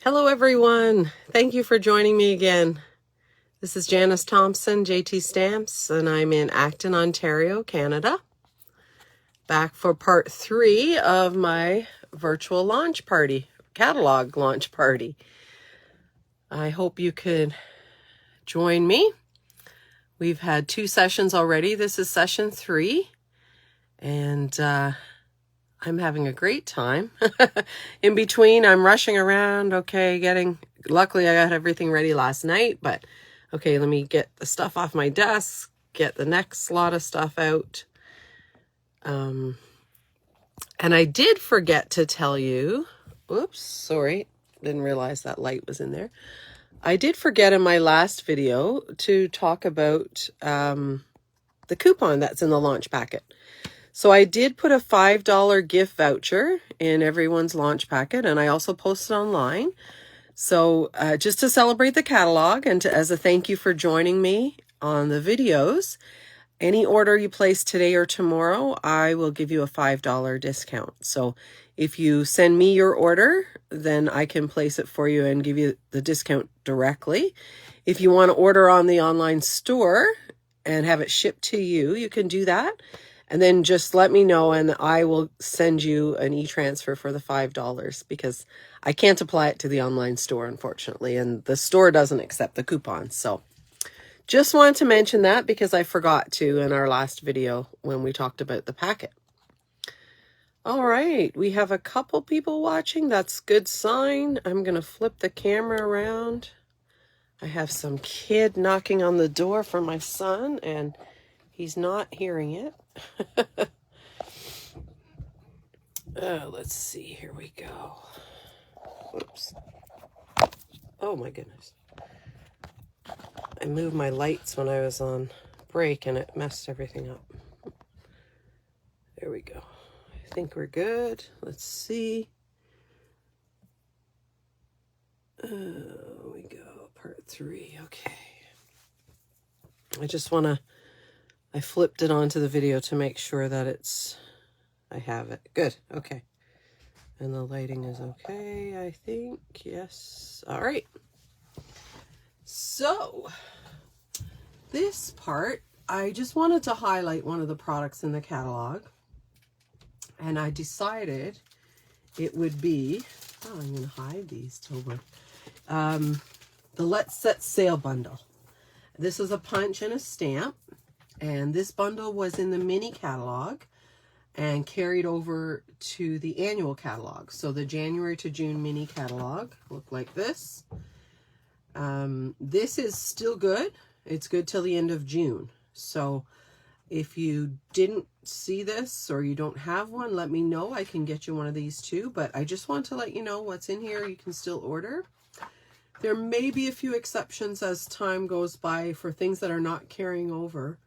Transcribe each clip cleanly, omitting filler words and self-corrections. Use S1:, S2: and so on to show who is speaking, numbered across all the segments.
S1: Hello everyone, thank you for joining me again. This is Janice Thompson, JT Stamps, and I'm in Acton, Ontario, Canada. Back for part 3 of my virtual launch party, catalog launch party. I hope you could join me. We've had 2 sessions already. This is session 3, and I'm having a great time. In between, I'm rushing around, luckily I got everything ready last night, but okay, let me get the stuff off my desk, get the next lot of stuff out. And I did forget to tell you, oops, sorry, didn't realize that light was in there. I did forget in my last video to talk about the coupon that's in the launch packet. So I did put a $5 gift voucher in everyone's launch packet, and I also posted online. So just to celebrate the catalog and as a thank you for joining me on the videos, any order you place today or tomorrow, I will give you a $5 discount. So if you send me your order, then I can place it for you and give you the discount directly. If you want to order on the online store and have it shipped to you, you can do that. And then just let me know and I will send you an e-transfer for the $5 because I can't apply it to the online store, unfortunately, and the store doesn't accept the coupons. So just wanted to mention that because I forgot to in our last video when we talked about the packet. All right, we have a couple people watching. That's a good sign. I'm going to flip the camera around. I have some kid knocking on the door for my son, and he's not hearing it. Let's see. Here we go. Whoops. Oh my goodness. I moved my lights when I was on break and it messed everything up. There we go. I think we're good. Let's see. We go. Part 3. Okay. I flipped it onto the video to make sure that I have it. Good. Okay. And the lighting is okay, I think. Yes. All right. So this part, I just wanted to highlight one of the products in the catalog. And I decided it would be, I'm going to hide these till the Let's Set Sale bundle. This is a punch and a stamp. And this bundle was in the mini catalog and carried over to the annual catalog. So the January to June mini catalog looked like this. This is still good. It's good till the end of June. So if you didn't see this or you don't have one, let me know. I can get you one of these too. But I just want to let you know what's in here. You can still order. There may be a few exceptions as time goes by for things that are not carrying over.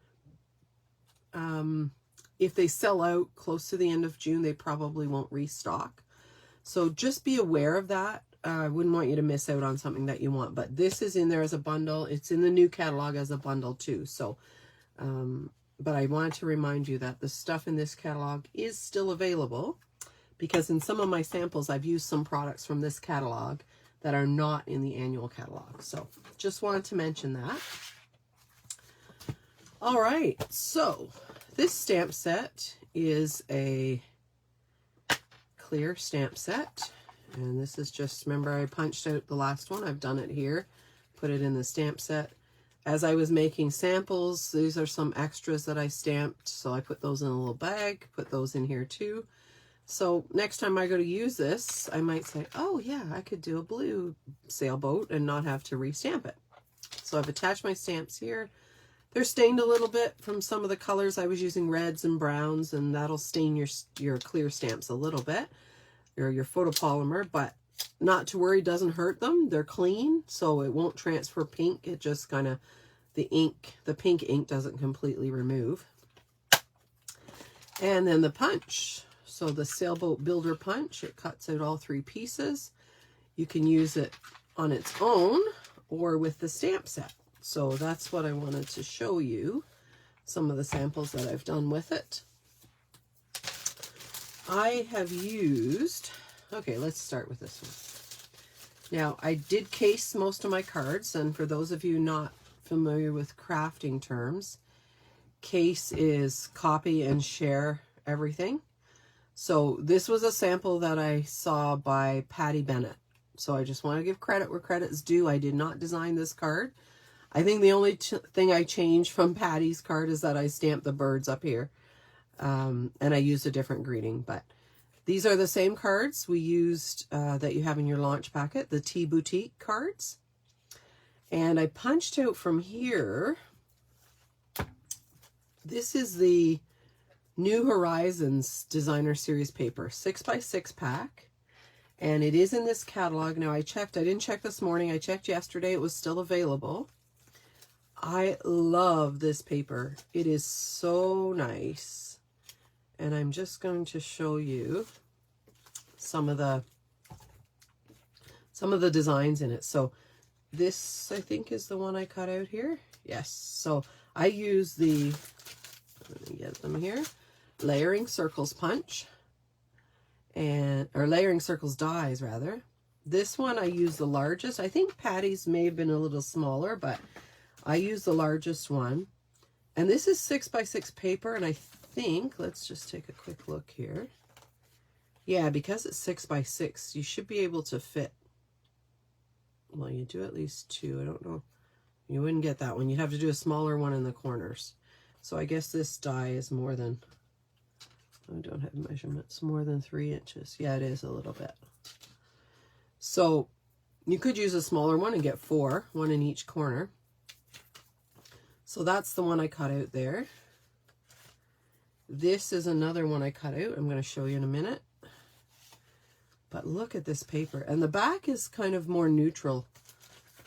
S1: If they sell out close to the end of June, they probably won't restock. So just be aware of that. I wouldn't want you to miss out on something that you want, but this is in there as a bundle. It's in the new catalog as a bundle too. So, but I wanted to remind you that the stuff in this catalog is still available because in some of my samples, I've used some products from this catalog that are not in the annual catalog. So just wanted to mention that. All right, so this stamp set is a clear stamp set. And this is just, remember I punched out the last one. I've done it here, put it in the stamp set. As I was making samples, these are some extras that I stamped. So I put those in a little bag, put those in here too. So next time I go to use this, I might say, oh yeah, I could do a blue sailboat and not have to restamp it. So I've attached my stamps here. They're stained a little bit from some of the colors. I was using reds and browns, and that'll stain your clear stamps a little bit, or your photopolymer, but not to worry, doesn't hurt them. They're clean, so it won't transfer pink. It just kind of, the pink ink doesn't completely remove. And then the punch. So the Sailboat Builder punch, it cuts out all 3 pieces. You can use it on its own or with the stamp set. So that's what I wanted to show you, some of the samples that I've done with it. I have used, okay, let's start with this one. Now, I did case most of my cards, and for those of you not familiar with crafting terms, case is copy and share everything. So this was a sample that I saw by Patty Bennett. So I just want to give credit where credit's due. I did not design this card. I think the only thing I changed from Patty's card is that I stamped the birds up here. And I used a different greeting, but these are the same cards we used that you have in your launch packet, the Tea Boutique cards. And I punched out from here. This is the New Horizons Designer Series paper, 6x6 pack. And it is in this catalog. Now I checked, I didn't check this morning. I checked yesterday. It was still available. I love this paper. It is so nice. And I'm just going to show you some of the designs in it. So this, I think, is the one I cut out here. Yes. So I use the, let me get them here, layering circles punch, or layering circles dies rather. This one I use the largest. I think Patty's may have been a little smaller, but I use the largest one. And this is 6x6 paper, and I think, let's just take a quick look here. Yeah, because it's 6x6, you should be able to fit, well, you do at least 2. I don't know. You wouldn't get that one. You'd have to do a smaller one in the corners. So I guess this die is more than, I don't have measurements, more than 3 inches. Yeah, it is a little bit. So you could use a smaller one and get 4, one in each corner. So that's the one I cut out there. This is another one I cut out. I'm going to show you in a minute. But look at this paper. And the back is kind of more neutral.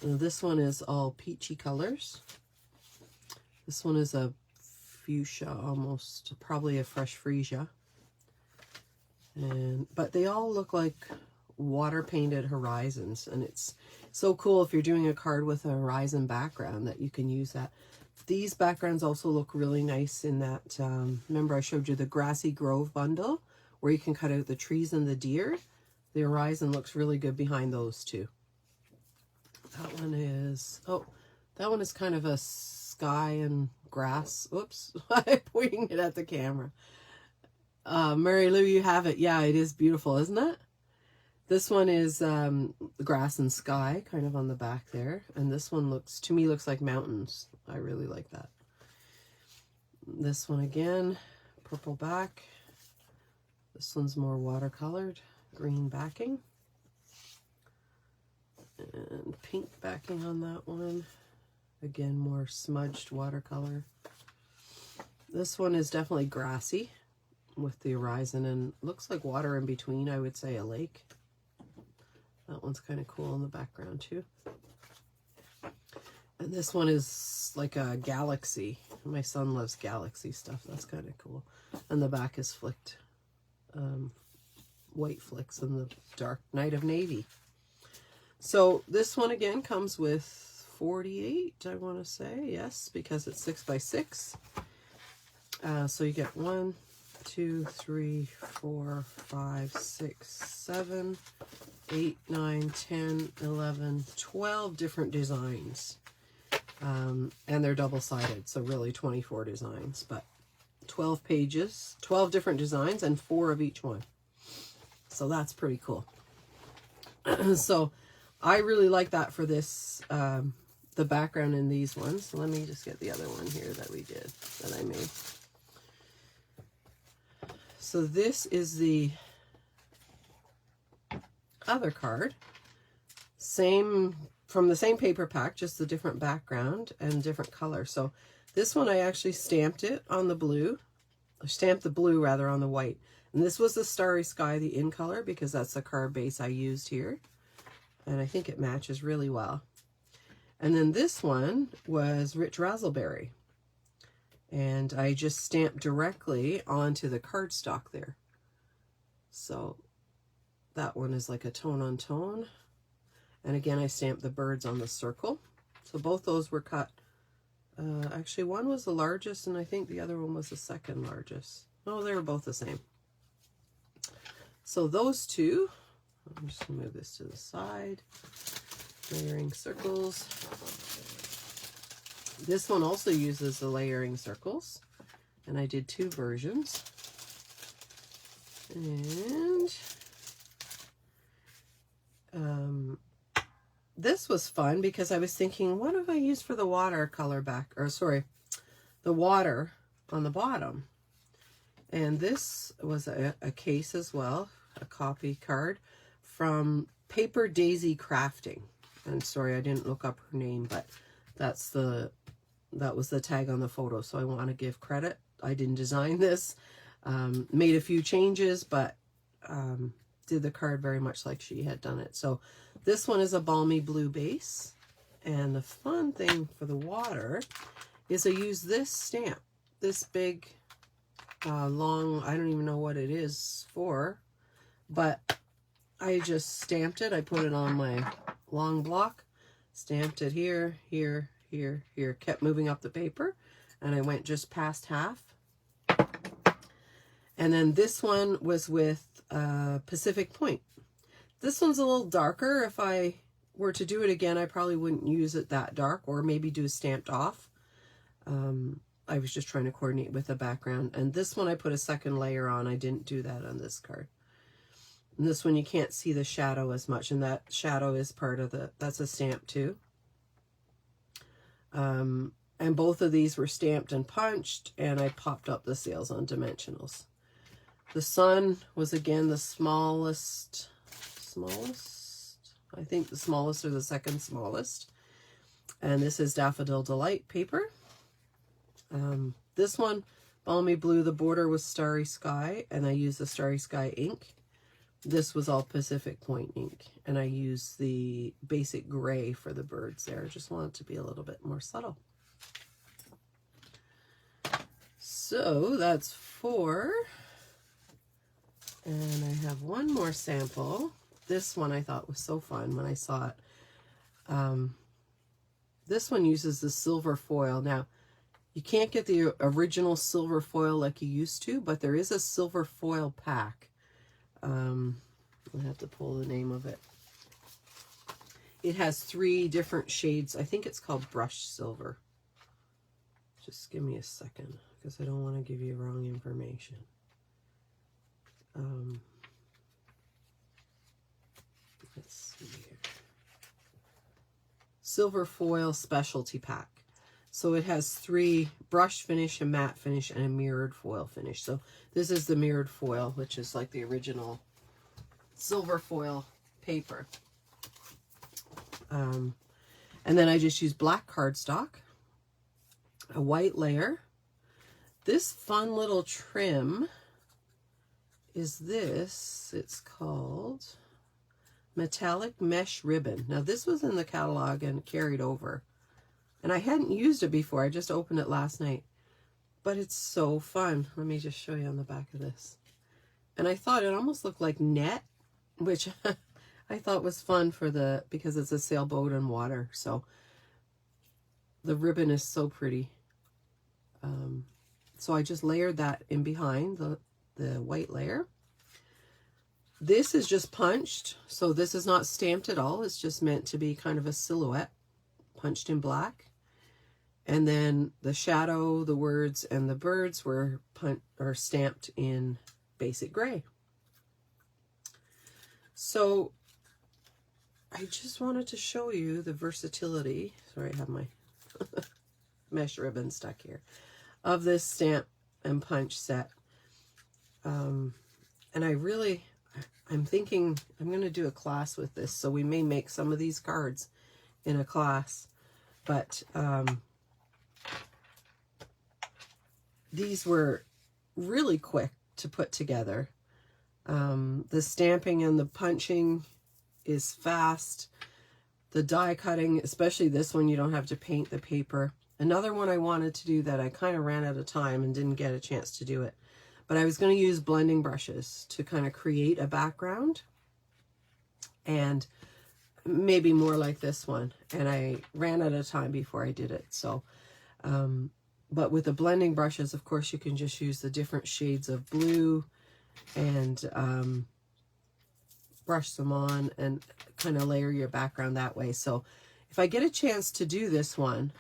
S1: This one is all peachy colors. This one is a fuchsia, almost, probably a fresh freesia. But they all look like water painted horizons. And it's so cool if you're doing a card with a horizon background that you can use that. These backgrounds also look really nice in that, remember I showed you the Grassy Grove bundle where you can cut out the trees and the deer. The horizon looks really good behind those two. That one is, oh, that one is kind of a sky and grass. Oops, I'm pointing it at the camera. Mary Lou, you have it. Yeah, it is beautiful, isn't it? This one is grass and sky, kind of on the back there. And this one looks, to me, looks like mountains. I really like that. This one again, purple back. This one's more watercolored, green backing. And pink backing on that one. Again, more smudged watercolor. This one is definitely grassy with the horizon and looks like water in between, I would say a lake. That one's kind of cool in the background too. And this one is like a galaxy. My son loves galaxy stuff. That's kind of cool. And the back is flicked. White flicks in the dark night of navy. So this one again comes with 48, I want to say. Yes, because it's 6x6. So you get 1, 2, 3, 4, 5, 6, 7, 8, 9, 10, 11, 12 different designs. And they're double-sided, so really 24 designs, but 12 pages, 12 different designs, and 4 of each one. So that's pretty cool. So I really like that for this, the background in these ones. So let me just get the other one here that we did, that I made. So this is the other card. Same, from the same paper pack, just a different background and different color. So this one I actually stamped it on the blue, or stamped the blue rather on the white. And this was the Starry Sky, the in color, because that's the card base I used here. And I think it matches really well. And then this one was Rich Razzleberry. And I just stamped directly onto the cardstock there. So that one is like a tone on tone. And again, I stamped the birds on the circle. So both those were cut. Actually, one was the largest, and I think the other one was the second largest. Oh, they were both the same. So those two, I'm just going to move this to the side. Layering circles. This one also uses the layering circles, and I did 2 versions. And this was fun because I was thinking, what have I used for the watercolor back, or sorry, the water on the bottom? And this was a case as well, a copy card from Paper Daisy Crafting. And sorry, I didn't look up her name, but that was the tag on the photo. So I want to give credit. I didn't design this, made a few changes, but did the card very much like she had done it. So this one is a balmy blue base. And the fun thing for the water is I use this stamp, this big, long, I don't even know what it is for, but I just stamped it. I put it on my long block, stamped it here, here, here, here, kept moving up the paper, and I went just past half. And then this one was with Pacific Point. This one's a little darker. If I were to do it again, I probably wouldn't use it that dark, or maybe do stamped off. I was just trying to coordinate with the background. And this one I put a second layer on. I didn't do that on this card. And this one you can't see the shadow as much, and that shadow is part of that's a stamp too. And both of these were stamped and punched, and I popped up the sales on dimensionals. The sun was again the smallest, I think the smallest or the second smallest. And this is Daffodil Delight paper. This one, Balmy Blue, the border was Starry Sky, and I used the Starry Sky ink. This was all Pacific Point ink, and I used the basic gray for the birds there. I just wanted to be a little bit more subtle. So that's 4. And I have one more sample. This one I thought was so fun when I saw it. This one uses the silver foil. Now, you can't get the original silver foil like you used to, but there is a silver foil pack. I have to pull the name of it. It has 3 different shades. I think it's called brushed silver. Just give me a second, because I don't want to give you wrong information. Let's see here. Silver foil specialty pack. So it has 3 brush finish, a matte finish, and a mirrored foil finish. So this is the mirrored foil, which is like the original silver foil paper. And then I just use black cardstock, a white layer. This fun little trim is this. It's called Metallic Mesh Ribbon. Now this was in the catalog and carried over. And I hadn't used it before. I just opened it last night. But it's so fun. Let me just show you on the back of this. And I thought it almost looked like net, which I thought was fun for because it's a sailboat and water. So the ribbon is so pretty. So I just layered that in behind the white layer. This is just punched. So this is not stamped at all. It's just meant to be kind of a silhouette, punched in black. And then the shadow, the words, and the birds were stamped in basic gray. So I just wanted to show you the versatility. Sorry, I have my mesh ribbon stuck here. Of this stamp and punch set. And I'm thinking I'm going to do a class with this. So we may make some of these cards in a class. But these were really quick to put together. The stamping and the punching is fast. The die cutting, especially this one, you don't have to paint the paper. Another one I wanted to do that I kind of ran out of time and didn't get a chance to do it. But I was going to use blending brushes to kind of create a background. And maybe more like this one. And I ran out of time before I did it. So, but with the blending brushes, of course, you can just use the different shades of blue and brush them on and kind of layer your background that way. So if I get a chance to do this one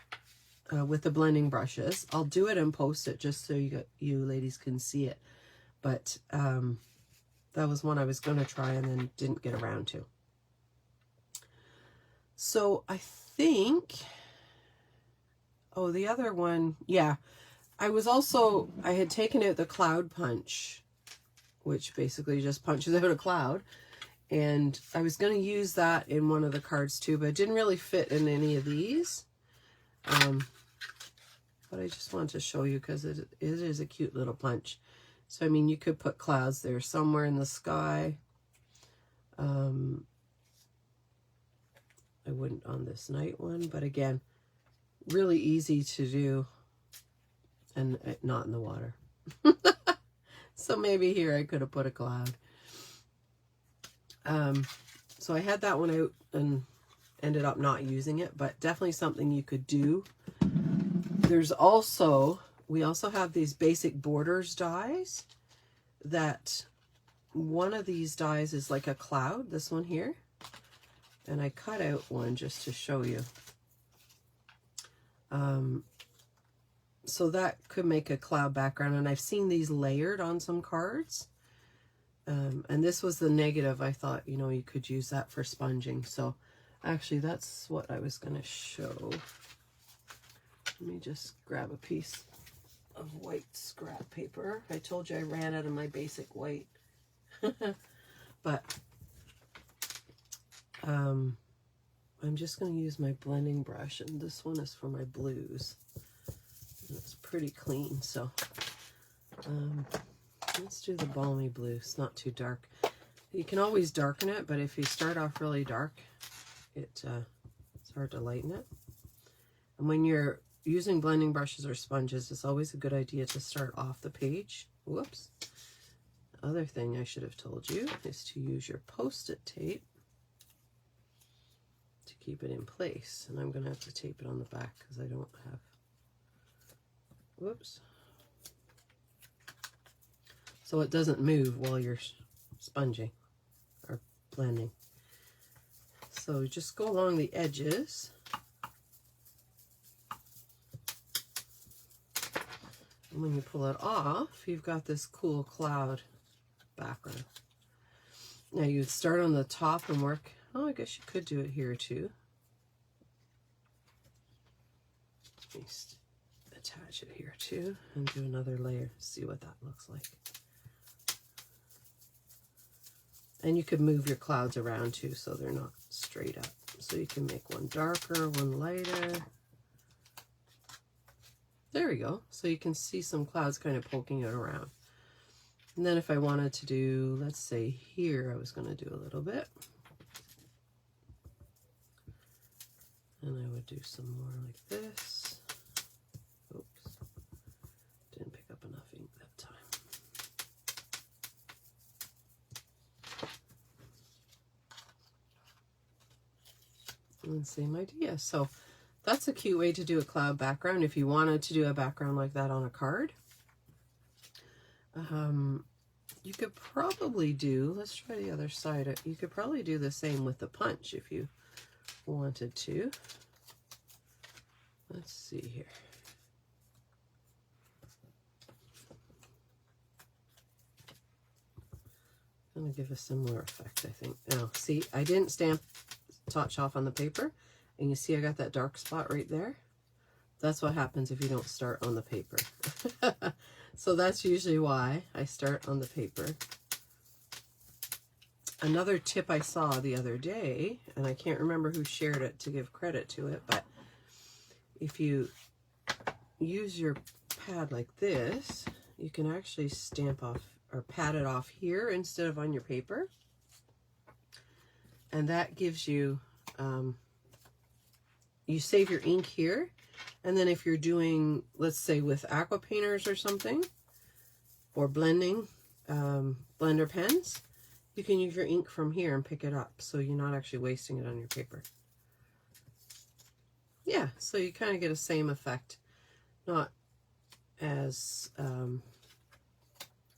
S1: with the blending brushes, I'll do it and post it just so you ladies can see it. But that was one I was going to try and then didn't get around to. So I think, oh, the other one, yeah, I had taken out the cloud punch, which basically just punches out a cloud. And I was going to use that in one of the cards too, but it didn't really fit in any of these. But I just wanted to show you because it is a cute little punch. So, I mean, you could put clouds there somewhere in the sky. I wouldn't on this night one, but again, really easy to do and not in the water. So maybe here I could have put a cloud. So I had that one out and ended up not using it, but definitely something you could do. There's also, we also have these basic borders dies that one of these dies is like a cloud, this one here. And I cut out one just to show you. So that could make a cloud background, and I've seen these layered on some cards. And this was the negative. I thought, you know, you could use that for sponging. So actually that's what I was going to show. Let me just grab a piece of white scrap paper. I told you I ran out of my basic white. But I'm just going to use my blending brush, and this one is for my blues. And it's pretty clean, so let's do the balmy blue. It's not too dark. You can always darken it, but if you start off really dark, it's hard to lighten it. And when you're using blending brushes or sponges, it's always a good idea to start off the page. Whoops. The other thing I should have told you is to use your Post-it tape to keep it in place. And I'm going to have to tape it on the back because I don't have, whoops. So it doesn't move while you're sponging or blending. So just go along the edges. And when you pull it off, you've got this cool cloud background. Now you'd start on the top and work, oh, I guess you could do it here too. Just attach it here too and do another layer, see what that looks like. And you could move your clouds around too so they're not straight up. So you can make one darker, one lighter. There we go. So you can see some clouds kind of poking it around. And then if I wanted to do, let's say here, I was going to do a little bit. And I would do some more like this. Oops. Didn't pick up enough ink that time. And same idea. So that's a cute way to do a cloud background if you wanted to do a background like that on a card. You could probably do, let's try the other side. You could probably do the same with the punch if you wanted to. Let's see here. I'm going to give a similar effect, I think. Now, see, I didn't stamp touch off on the paper, and you see I got that dark spot right there. That's what happens if you don't start on the paper. So that's usually why I start on the paper. Another tip I saw the other day, and I can't remember who shared it to give credit to it, but if you use your pad like this, you can actually stamp off or pat it off here instead of on your paper. And that gives you, you save your ink here. And then if you're doing, let's say with aqua painters or something, or blending, blender pens, you can use your ink from here and pick it up. So you're not actually wasting it on your paper. Yeah, so you kind of get a same effect. Not as,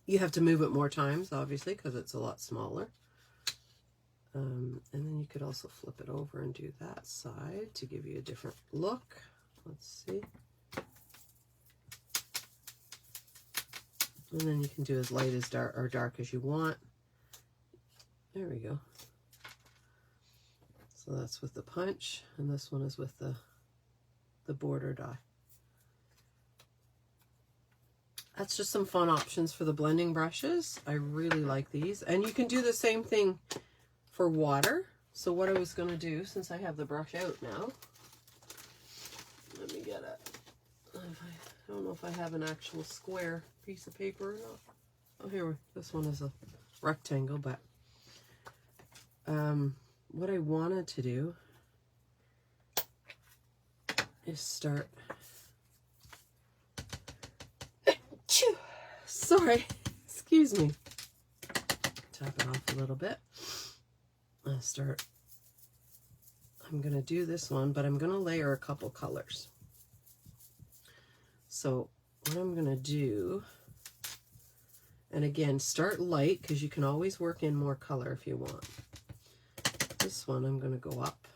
S1: you have to move it more times, obviously, because it's a lot smaller. And then you could also flip it over and do that side to give you a different look. Let's see. And then you can do as light as dark or dark as you want. There we go. So that's with the punch, and this one is with the border die. That's just some fun options for the blending brushes. I really like these. And you can do the same thing for water. So what I was going to do, since I have the brush out now, let me get it. I don't know if I have an actual square piece of paper or not. Oh, here, this one is a rectangle, but what I wanted to do is start... Sorry, excuse me. Tap it off a little bit. I'm going to do this one, but I'm going to layer a couple colors. So what I'm going to do, and again, start light because you can always work in more color if you want. This one I'm going to go up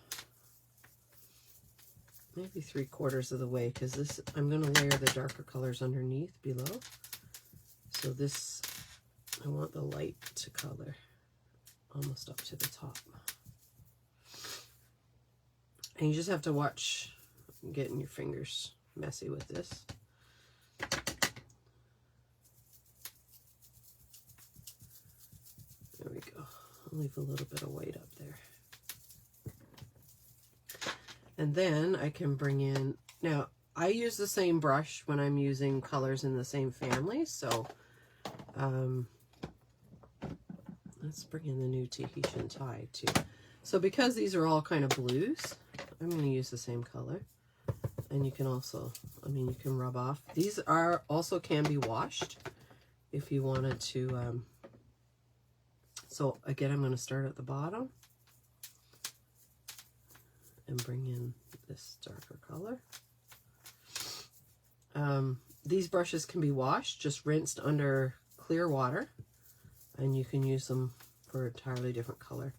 S1: maybe 3/4 of the way because this I'm going to layer the darker colors underneath below. So this, I want the light to color almost up to the top. And you just have to watch getting your fingers messy with this. There we go. I'll leave a little bit of white up there. And then I can bring in, now I use the same brush when I'm using colors in the same family, so let's bring in the new Tahitian Tide too. So because these are all kind of blues, I'm going to use the same color. And you can also, I mean, you can rub off. These are also can be washed if you wanted to. So again, I'm going to start at the bottom and bring in this darker color. These brushes can be washed, just rinsed under clear water, and you can use them for an entirely different color.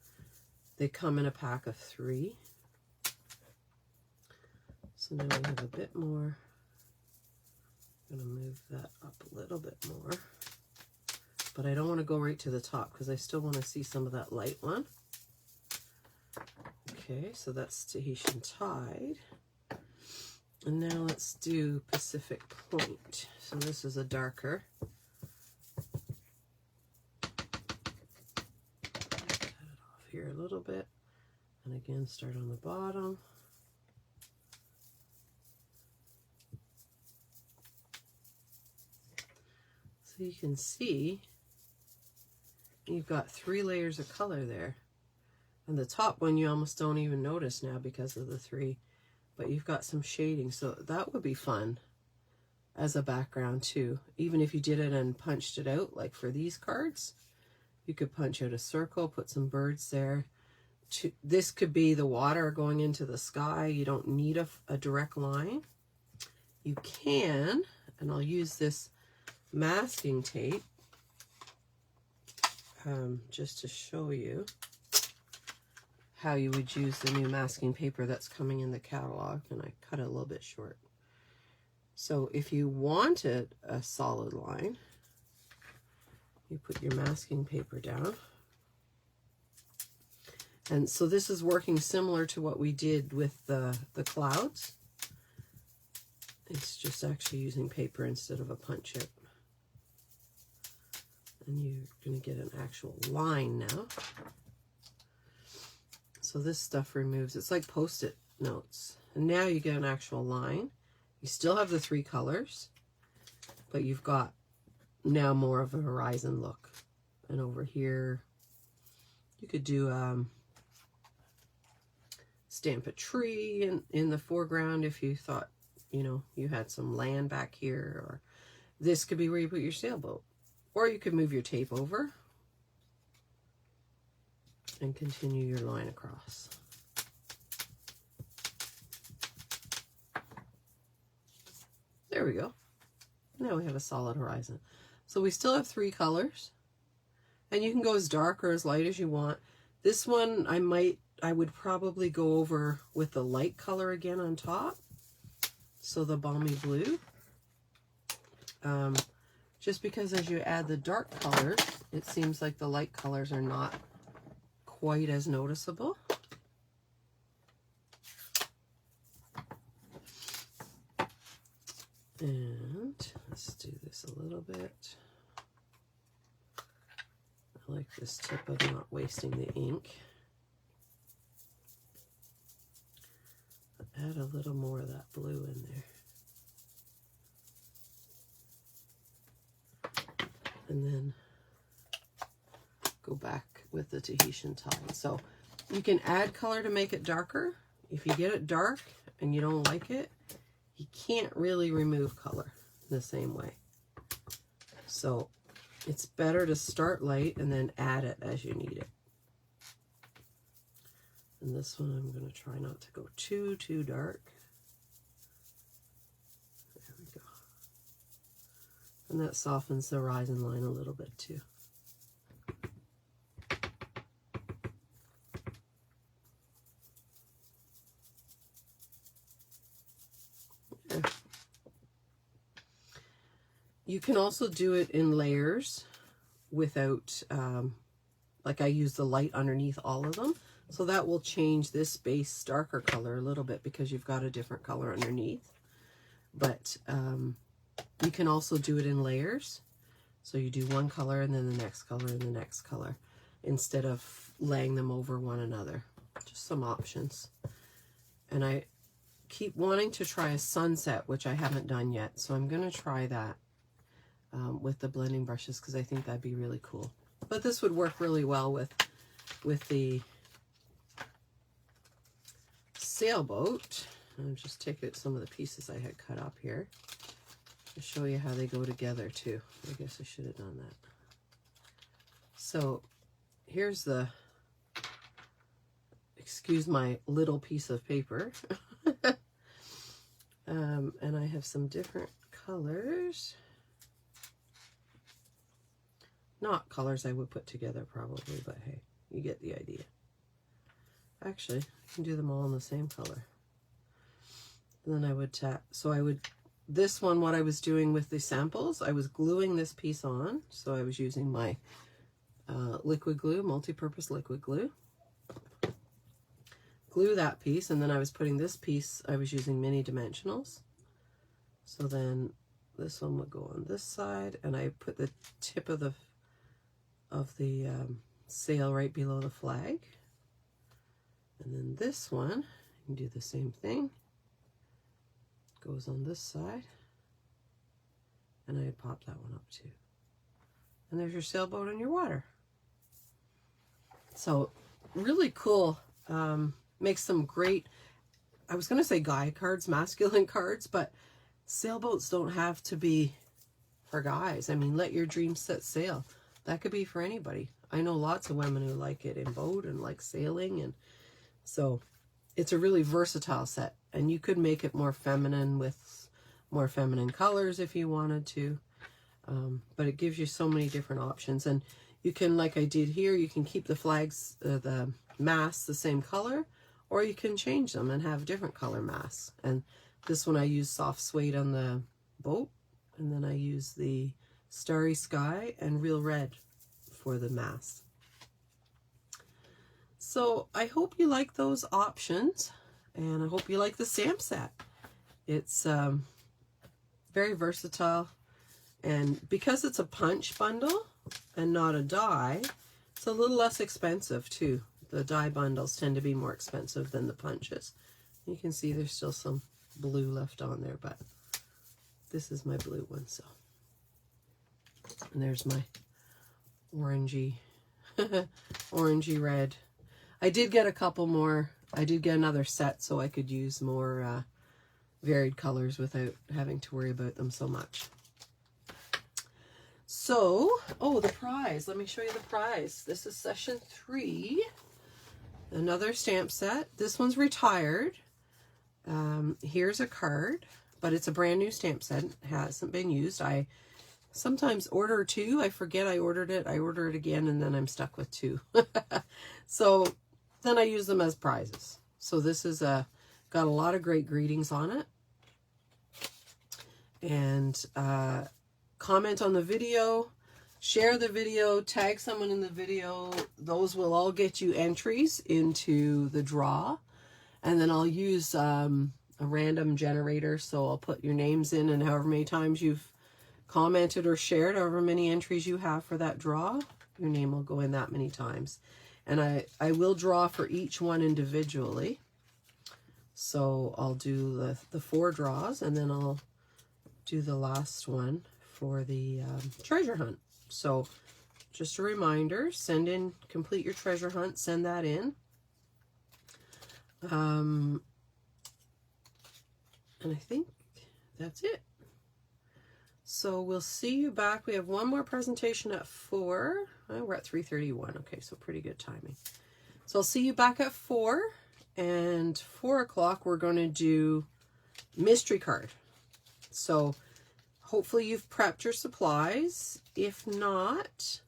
S1: They come in a pack of 3. So now we have a bit more. I'm going to move that up a little bit more, but I don't want to go right to the top because I still want to see some of that light one. Okay, so that's Tahitian Tide. And now let's do Pacific Point. So this is a darker. Cut it off here a little bit. And again, start on the bottom. So you can see you've got 3 layers of color there. And the top one you almost don't even notice now because of the 3. But you've got some shading, so that would be fun as a background too. Even if you did it and punched it out, like for these cards, you could punch out a circle, put some birds there. This could be the water going into the sky. You don't need a direct line. You can, and I'll use this masking tape just to show you how you would use the new masking paper that's coming in the catalog, and I cut it a little bit short. So if you wanted a solid line, you put your masking paper down. And so this is working similar to what we did with the clouds. It's just actually using paper instead of a punch out. And you're going to get an actual line now. So this stuff removes, it's like Post-it notes. And now you get an actual line. You still have the 3 colors, but you've got now more of a horizon look. And over here, you could do stamp a tree in the foreground if you thought, you know, you had some land back here. Or this could be where you put your sailboat. Or you could move your tape over and continue your line across. There we go. Now we have a solid horizon. So we still have 3 colors, and you can go as dark or as light as you want. This one I would probably go over with the light color again on top. So the balmy blue. Just because as you add the dark colors, it seems like the light colors are not quite as noticeable. And let's do this a little bit. I like this tip of not wasting the ink. Add a little more of that blue in there. And then go back with the Tahitian tide. So you can add color to make it darker. If you get it dark and you don't like it, you can't really remove color the same way. So it's better to start light and then add it as you need it. And this one I'm going to try not to go too dark. There we go. And that softens the horizon line a little bit too. Yeah. You can also do it in layers without, like I use the light underneath all of them. So that will change this base darker color a little bit because you've got a different color underneath. But you can also do it in layers. So you do one color and then the next color and the next color instead of laying them over one another. Just some options. And I keep wanting to try a sunset, which I haven't done yet. So I'm going to try that with the blending brushes because I think that'd be really cool. But this would work really well with the sailboat. I'll just take out some of the pieces I had cut up here to show you how they go together too. I guess I should have done that. So here's the, excuse my little piece of paper. And I have some different colors. Not colors I would put together probably, but hey, you get the idea. Actually, I can do them all in the same color. And then I would tap, so I would, this one, what I was doing with the samples, I was gluing this piece on. So I was using my liquid glue, multi-purpose liquid glue. Glue that piece, and then I was putting this piece, I was using mini dimensionals. So then this one would go on this side, and I put the tip of the sail right below the flag. And then this one, you can do the same thing. Goes on this side. And I pop that one up too. And there's your sailboat and your water. So really cool. Makes some great, I was going to say guy cards, masculine cards, but sailboats don't have to be for guys. I mean, let your dreams set sail. That could be for anybody. I know lots of women who like it in boat and like sailing, and so it's a really versatile set, and you could make it more feminine with more feminine colors if you wanted to, but it gives you so many different options. And you can, like I did here, you can keep the flags, the masts the same color, or you can change them and have different color masks. And this one I use soft suede on the boat, and then I use the starry sky and real red for the mask. So I hope you like those options, and I hope you like the stamp set. It's very versatile, and because it's a punch bundle and not a die, it's a little less expensive too. The die bundles tend to be more expensive than the punches. You can see there's still some blue left on there, but this is my blue one. So, and there's my orangey orangey red. I did get a couple more. I did get another set so I could use more varied colors without having to worry about them so much. So, oh, the prize. Let me show you the prize. This is session 3. Another stamp set. This one's retired. Here's a card, but it's a brand new stamp set. It hasn't been used. I sometimes order 2. I forget I ordered it. I order it again, and then I'm stuck with 2. So then I use them as prizes. So this is got a lot of great greetings on it. And comment on the video, share the video, tag someone in the video. Those will all get you entries into the draw. And then I'll use a random generator. So I'll put your names in, and however many times you've commented or shared, however many entries you have for that draw, your name will go in that many times. And I will draw for each one individually. So I'll do the 4 draws, and then I'll do the last one for the treasure hunt. So just a reminder, complete your treasure hunt, send that in. And I think that's it. So we'll see you back. We have one more presentation at 4. Oh, we're at 3:31. Okay, so pretty good timing. So I'll see you back at 4. And 4 o'clock, we're going to do mystery card. So hopefully you've prepped your supplies. If not,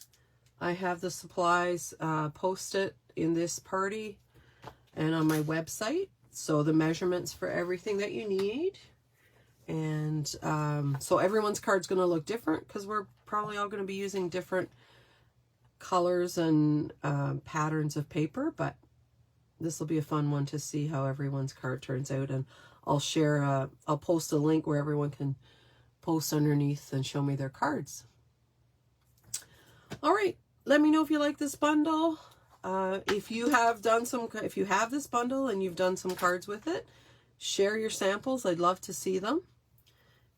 S1: I have the supplies posted in this party and on my website. So the measurements for everything that you need. And so everyone's card's going to look different because we're probably all going to be using different colors and patterns of paper, but this will be a fun one to see how everyone's card turns out. And I'll post a link where everyone can post underneath and show me their cards. All right, let me know if you like this bundle. If you have this bundle and you've done some cards with it, share your samples. I'd love to see them.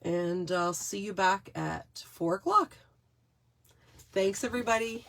S1: And I'll see you back at 4 o'clock. Thanks, everybody.